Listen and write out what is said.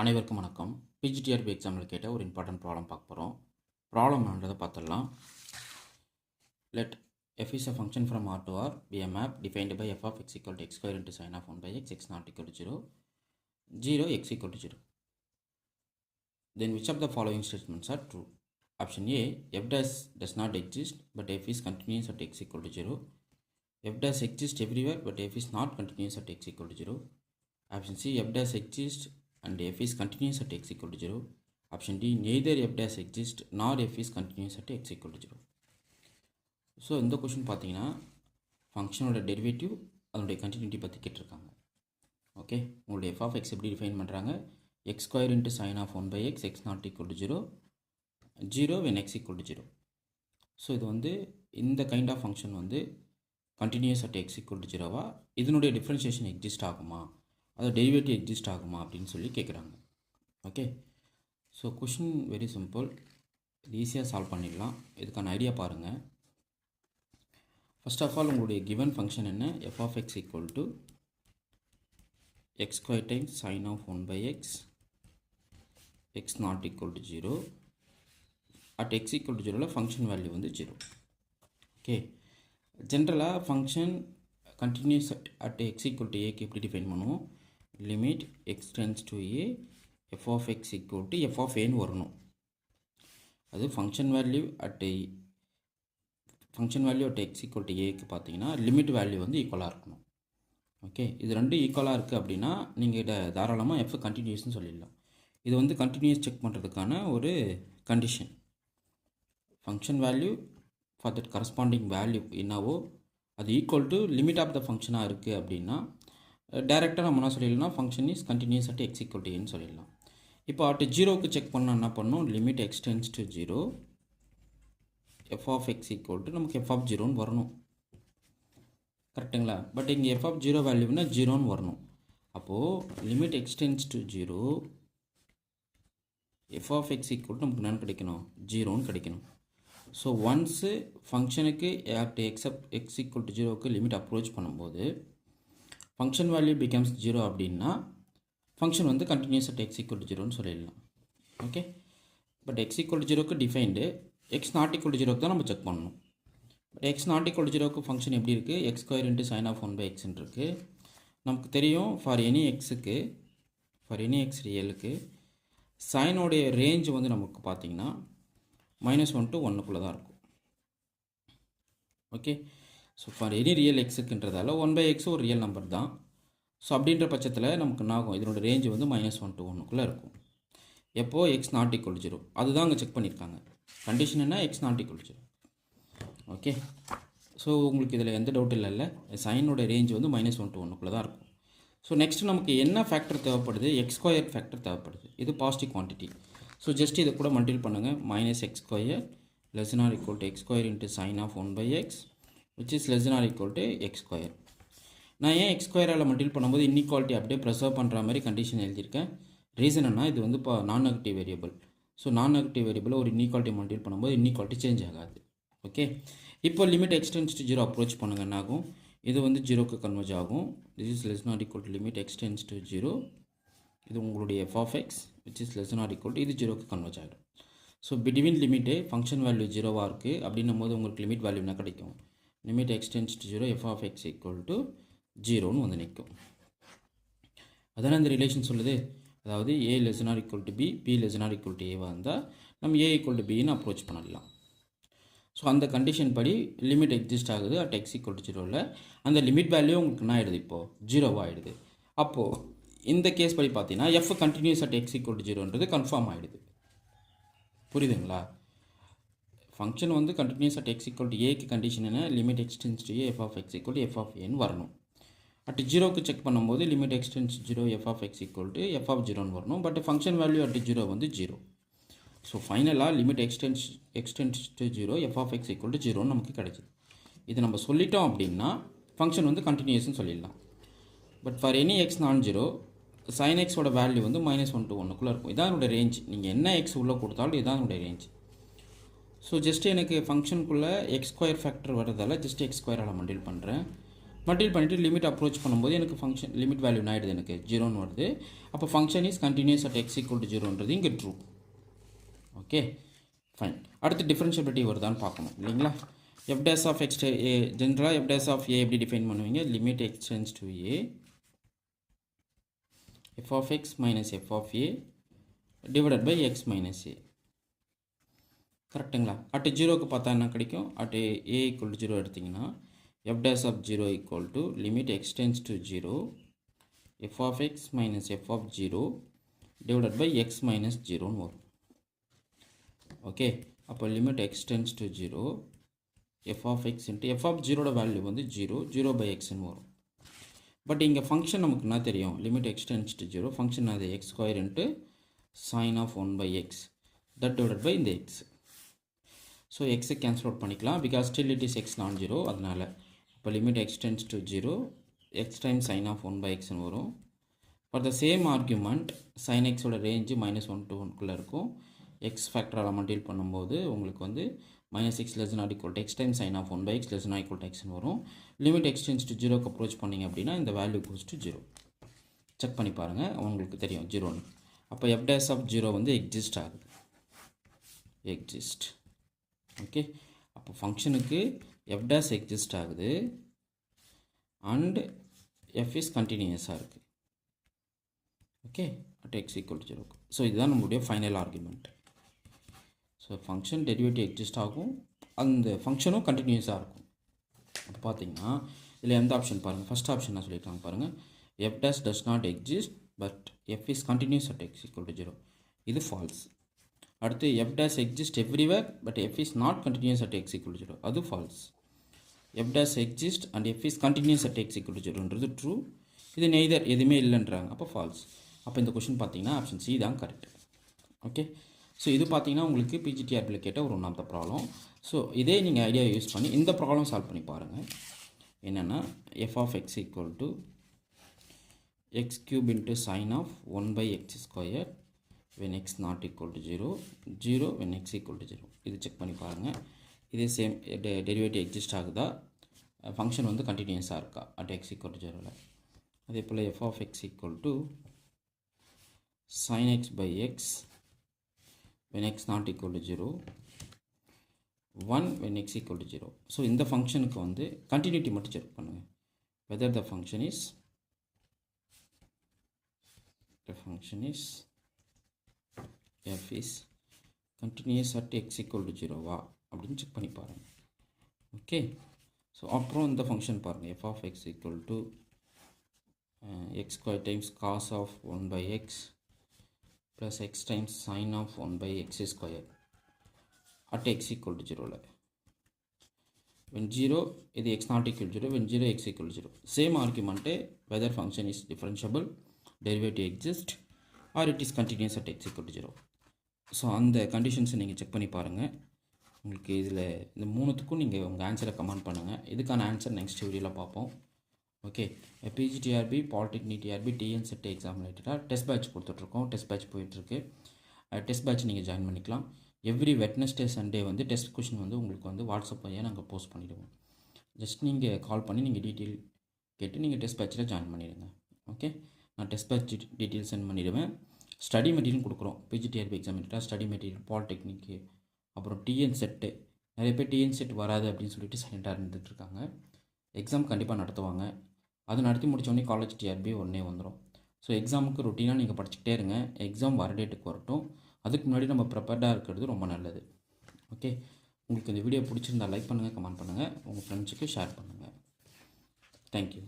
அனைவருக்கும் வணக்கம். பிஜிடிஆர்பி எக்ஸாமில் கேட்ட ஒரு இம்பார்ட்டன்ட் ப்ராப்ளம் பார்க்க போகிறோம். ப்ராப்ளம்ன்றதை பார்த்துடலாம். Let f is a function from R to R be a map defined by f of x equal to x square into sin of 1 by x x not equal to 0 0 x equal to 0. Then which of the following statements are true? Option A, f dash does not exist but f is continuous at x equal to 0. F dash exists everywhere but f is not continuous at x equal to 0. Option C, f dash exists and f is continuous at x equal to 0. Option D, neither f dash exists nor f is continuous at x equal to 0. So இந்த question பார்த்தீங்கன்னா ஃபங்க்ஷனோட derivative அதனுடைய continuity பற்றி கேட்டிருக்காங்க. Okay, உங்களுடைய F of X எப்படி define பண்ணுறாங்க? X square into sine of 1 by X X not equal to 0 0 when X equal to 0. So இது வந்து இந்த கைண்ட் ஆஃப் ஃபங்க்ஷன் வந்து continuous at X equal to 0வா, இதனுடைய டிஃப்ரென்ஷியேஷன் எக்ஸிஸ்ட் ஆகுமா, அது டெரிவேட்டிவ் எக்ஸிஸ்ட் ஆகுமா அப்படின்னு சொல்லி கேட்குறாங்க. Okay, so question very simple, இது ஈஸியாக சால்வ் பண்ணிடலாம். இதுக்கான ஐடியா பாருங்கள். ஃபர்ஸ்ட் ஆஃப் ஆல் உங்களுடைய கிவன் ஃபங்க்ஷன் என்ன? F of X equal to X square times sine of 1 by X X not equal to 0 at X equal to 0ல் function value வந்து 0. Okay, ஜென்ரலாக function continuous at X equal to ஏக்கு எப்படி define பண்ணுவோம்? Limit X tends to A F of X equal to F of ஏன்னு வரணும். அது function value at X equal to ஏக்கு பார்த்தீங்கன்னா லிமிட் வேல்யூ வந்து ஈக்குவலாக இருக்கணும். ஓகே, இது ரெண்டும் ஈக்குவலாக இருக்குது அப்படின்னா நீங்கள் தாராளமாக எஃப் கண்டினியூஸ்னு சொல்லிடலாம். இது வந்து கண்டினியூஸ் செக் பண்ணுறதுக்கான ஒரு condition. Function value for that corresponding value என்னவோ அது equal to limit of the ஃபங்க்ஷனாக இருக்குது அப்படின்னா டேரெக்டாக நம்ம என்ன சொல்லிடலாம்? Function is continuous at X equal to ஏன்னு சொல்லிடலாம். இப்போ அட் 0க்கு செக் பண்ணால் என்ன பண்ணணும்? Limit X tends to 0 F of X equal to நமக்கு எஃப் ஆஃப் 0ன்னு வரணும். கரெக்டுங்களா? பட் இங்கே எஃப் ஆஃப் 0 வேல்யூனா 0ன்னு வரணும். அப்போது limit X tends to 0 F of X equal to நமக்கு என்னென்னு கிடைக்கணும்? 0ன்னு கிடைக்கணும். ஸோ ஒன்ஸு ஃபங்க்ஷனுக்கு அட் எக்ஸ் ஈக்குவல் டு 0க்கு லிமிட் அப்ரோச் பண்ணும்போது ஃபங்க்ஷன் வேல்யூ பிகம்ஸ் 0 அப்படின்னா ஃபங்க்ஷன் வந்து continuous at X equal to 0ன்னு சொல்லிடலாம். Okay, but X equal to 0க்கு defined X not equal to 0க்கு தான் நம்ம செக் பண்ணணும். But X not equal to 0க்கு ஃபங்க்ஷன் எப்படி இருக்குது? X square into sine of 1 by எக்ஸ்ன்னு இருக்குது. நமக்கு தெரியும் ஃபார் எனி எக்ஸ் ரியலுக்கு சைனோடைய ரேஞ்ச் வந்து நமக்கு பார்த்திங்கன்னா -1 to 1க்குள்ளே தான் இருக்கும். Okay, so for any real எக்ஸுக்குன்றதால 1 பை எக்ஸ் ஒரு ரியல் நம்பர் தான். ஸோ அப்படின்ற பட்சத்தில் நமக்கு என்ன ஆகும்? இதனோட ரேஞ்ச் வந்து -1 to 1க்குள்ளே இருக்கும். எப்போது? X not equal to 0. அதுதான் அங்கே செக் பண்ணியிருக்காங்க. கண்டிஷன் என்ன? X not equal to 0. Okay, so உங்களுக்கு இதில் எந்த டவுட் இல்லை. சைனோட ரேஞ்ச் வந்து -1 to 1க்குள்ளே தான் இருக்கும். ஸோ நெக்ஸ்ட் நமக்கு என்ன ஃபேக்டர் தேவைப்படுது? எக்ஸ் ஸ்கொயர் ஃபேக்டர் தேவைப்படுது. இது பாசிட்டிவ் குவான்டிட்டி. ஸோ ஜஸ்ட் இதை கூட மல்டிபிள் பண்ணுங்கள். -x square less or equal to X square into sine of 1 by x which is less or equal to X square. நான் ஏன் எக்ஸ் ஸ்கொயரால் multiple பண்ணும்போது inequality அப்படியே ப்ரெசர்வ் பண்ணுற மாதிரி கண்டிஷன் எழுதியிருக்கேன். ரீசன் என்ன? இது வந்து இப்போ நான் நெகட்டிவ் வேரியபிள். ஸோ நான் நெகட்டிவ் வேரியபிள் ஒரு இன்இக்வாலிட்டி மல்டிபிள் பண்ணும்போது இன்இக்வாலிட்டி சேஞ்ச் ஆகாது. ஓகே, இப்போ limit X tends to 0 approach பண்ணுங்க, என்ன ஆகும்? இது வந்து 0க்கு கன்வர்ஜ் ஆகும். This is less not equal to limit X tends to 0. இது உங்களுடைய F of x which is less not equal to இது 0க்கு கன்வர்ஜ் ஆகிடும். ஸோ பிட்வீன் லிமிட்டே ஃபங்க்ஷன் வேல்யூ 0வாக இருக்குது அப்படின்னும் போது உங்களுக்கு லிமிட் வேல்யூ என்ன கிடைக்கும்? Limit X tends to 0 F of X equal to 0ன்னு வந்து நிற்கும். அதான இந்த ரிலேஷன் சொல்லுது. அதாவது A less or equal to B, B less or equal to ஏவாக இருந்தால் நம்ம ஏ ஈக்குவல் டு பின்னு அப்ரோச் பண்ணலாம். ஸோ அந்த கண்டிஷன் படி லிமிட் எக்ஸிஸ்ட் ஆகுது அட் எக்ஸ் ஈக்குவல் டு 0வில். அந்த லிமிட் வேல்யூ உங்களுக்கு என்ன ஆகிடுது? இப்போது 0வாக ஆகிடுது. அப்போது இந்த கேஸ் படி பார்த்தீங்கன்னா F continuous at X equal to 0ன்றது கன்ஃபார்ம் ஆகிடுது. புரியுதுங்களா? ஃபங்க்ஷன் வந்து continuous at X equal to ஏக்கு கண்டிஷன் என்ன? Limit X tends to A F of X equal to F of ஏன்னு வரணும். அட் 0க்கு செக் பண்ணும்போது limit X tends to 0 F of X equal to F of 0ன்னு வரணும். But function value at 0 வந்து 0. So ஃபைனலாக limit X tends to 0 F of X equal to 0ன்னு நமக்கு கிடைச்சிது. இது நம்ம சொல்லிட்டோம் அப்படின்னா ஃபங்க்ஷன் வந்து கண்டினியூஸ்னு சொல்லிடலாம். பட் ஃபார் எனி எக்ஸ் நான் 0 சைன் எக்ஸோட வேல்யூ வந்து -1 to 1க்குள்ளே இருக்கும். இதான் என்னோட ரேஞ்ச். நீங்கள் என்ன எக்ஸ் உள்ளே கொடுத்தாலும் இதான் என்னோட ரேஞ்ச். ஸோ ஜஸ்ட் எனக்கு ஃபங்க்ஷனுக்குள்ளே எக்ஸ் ஸ்கொயர் ஃபேக்டர் வரதால் ஜஸ்ட் எக்ஸ் ஸ்கொயரால் மல்டிபிள் பண்ணுறேன். மல்டிபிள் பண்ணிவிட்டு லிமிட் அப்ரோச் பண்ணும்போது எனக்கு ஃபங்க்ஷன் லிமிட் வேல்யூ ஆகிடுது, எனக்கு 0ன்னு வருது. அப்போ function is continuous at x = 0ன்றது இங்கே ட்ரூ. Okay fine. அடுத்து டிஃபரன்ஷியபிலிட்டி வருதான்னு பார்க்கணும் இல்லைங்களா. F dash of X A ஜென்ரலாக எஃப் டேஸ் ஆஃப் ஏ எப்படி டிஃபைன் பண்ணுவீங்க, limit X tends to A F of X minus F of A divided by X minus A. கரெக்டுங்களா. At 0க்கு பார்த்தா என்ன கிடைக்கும், அட் ஏ = 0 எடுத்திங்கன்னா f dash of 0 equal to limit x tends to 0 f of x minus f of 0 divided by x minus 0 வரும். Okay, அப்போ limit x tends to 0 f of x into f of 0 value வந்து 0 by x வரும். But இங்கே function நமக்கு என்ன தெரியும், limit x tends to 0 function அது x square into sin of 1 by x that divided by இந்த x. So எக்ஸை cancel out பண்ணிக்கலாம், because still it is x non zero. அதனால் இப்போ limit X tends to 0 x time sine of 1 by xன்னு வரும். For the same argument sine எக்ஸோட range -1 to 1 இருக்கும். X ஃபேக்டரால் multiple பண்ணும்போது உங்களுக்கு வந்து -6 less than or equal to x time sine of 1 by x less than or equal to xன்னு வரும். Limit X tends to 0க்கு அப்ரோச் பண்ணிங்க அப்படின்னா இந்த வேல்யூ கோஸ் டு 0. செக் பண்ணி பாருங்கள், உங்களுக்கு தெரியும் 0ன்னு. அப்போ எஃப் டேஸ் ஆஃப் 0 வந்து எக்ஸிஸ்ட் ஆகுது, எக்ஸிஸ்ட். ஓகே, அப்போ ஃபங்க்ஷனுக்கு எஃப் டேஸ் எக்ஸிஸ்ட் ஆகுது அண்ட் எஃப் இஸ் கண்டினியூஸாக இருக்குது. Okay, at X = 0. ஸோ இதுதான் நம்மளுடைய final argument. So function derivative exist ஆகும், அந்த ஃபங்க்ஷனும் கண்டினியூஸாக இருக்கும். அப்போ பார்த்தீங்கன்னா இதில் எந்த ஆப்ஷன் பாருங்கள், ஃபஸ்ட் ஆப்ஷன் நான் சொல்லியிருக்காங்க பாருங்கள், F dash does not exist but F is continuous at X = 0. இது ஃபால்ஸ். அடுத்து F dash exist everywhere but F is not continuous at X = 0. அது false. F dash exist and F is continuous at X = 0ன்றது true. இது neither எதுவுமே இல்லைன்றாங்க, அப்போ false. அப்போ இந்த கொஷின் பார்த்தீங்கன்னா ஆப்ஷன் சி தான் கரெக்ட். ஓகே, ஸோ இது பார்த்தீங்கன்னா உங்களுக்கு பிஜிடிஆர்பியில் கேட்ட ஒரு 1 of the ப்ராப்ளம். ஸோ இதே நீங்கள் ஐடியா யூஸ் பண்ணி இந்த ப்ராப்ளம் சால்வ் பண்ணி பாருங்கள். என்னென்னா f of x = x³ into sin of 1 by x² when x not equal to 0 when x equal to 0. இது செக் பண்ணி பாருங்கள். இதே சேம் டெரிவேட்டிவ் எக்ஸிஸ்ட் ஆகுதா, ஃபங்க்ஷன் வந்து கண்டினியூஸாக இருக்கா அட் x = 0. அதே போல் f of x = sin x by x when x not equal to 0 1 when x equal to 0. So இந்த ஃபங்க்ஷனுக்கு வந்து கண்டினியூட்டி மட்டும் செக் பண்ணுங்கள், whether the function is f is continuous at x equal to 0 வா அப்படின்னு check பண்ணி பாருங்கள். Okay, so அப்புறம் இந்த ஃபங்க்ஷன் பாருங்கள், f of x = x² times cos of 1 by x plus x times sin of 1 by x² at x equal to 0. when 0 இது x not equal to 0, when 0 x equal to 0. Same argument, whether function is differentiable, derivative exist or it is continuous at x equal to 0. So அந்த கண்டிஷன்ஸை நீங்கள் check பண்ணி பாருங்கள். உங்களுக்கு இதில் இந்த 3த்துக்கும் நீங்கள் உங்கள் ஆன்சரை கமெண்ட் பண்ணுங்கள். இதுக்கான ஆன்சர் நெக்ஸ்ட் வீடியோவில் பார்ப்போம். Okay, PGTRB, polytechnic TRB, TNSET exam ரிலேட்டடாக டெஸ்ட் பேட்ச் கொடுத்துட்ருக்கோம். டெஸ்ட் பேட்ச் போயிட்டுருக்கு. டெஸ்ட் பேட்ச் நீங்கள் ஜாயின் பண்ணிக்கலாம். எவ்ரி வெட்னஸ்டே சண்டே வந்து டெஸ்ட் கொஷின் வந்து உங்களுக்கு வந்து வாட்ஸ்அப் வழியாக நாங்கள் போஸ்ட் பண்ணிவிடுவோம். ஜஸ்ட் நீங்கள் கால் பண்ணி நீங்கள் டீட்டெயில் கேட்டு நீங்கள் டெஸ்ட் பேட்சில் ஜாயின் பண்ணிவிடுங்க. ஓகே, நான் டெஸ்ட் பேட்ச் டீட்டெயில் சென்ட் பண்ணிவிடுவேன். ஸ்டடி மெட்டீரியல் கொடுக்குறோம். பிஜிடிஆர்பி எக்ஸாம் ரிலேட்டடாக ஸ்டடி மெட்டீரியல், பாலிடெக்னிக்கு, அப்புறம் டிஎன்செட்டு. நிறைய பேர் டிஎன்செட் வராது அப்படின்னு சொல்லிட்டு சைலண்ட்டாக இருந்துகிட்ருக்காங்க. எக்ஸாம் கண்டிப்பாக நடத்துவாங்க. அது நடத்தி முடித்தோடனே காலேஜ் டிஆர்பி உடனே வந்துடும். ஸோ எக்ஸாமுக்கு ரொட்டீனாக நீங்கள் படிச்சுக்கிட்டே இருங்க. எக்ஸாம் வர டேட்டுக்கு வரட்டும். அதுக்கு முன்னாடி நம்ம ப்ரிப்பேர்டாக இருக்கிறது ரொம்ப நல்லது. ஓகே, உங்களுக்கு இந்த வீடியோ பிடிச்சிருந்தா லைக் பண்ணுங்கள், கமெண்ட் பண்ணுங்கள், உங்கள் ஃப்ரெண்ட்ஸுக்கு ஷேர் பண்ணுங்கள். தேங்க்யூ.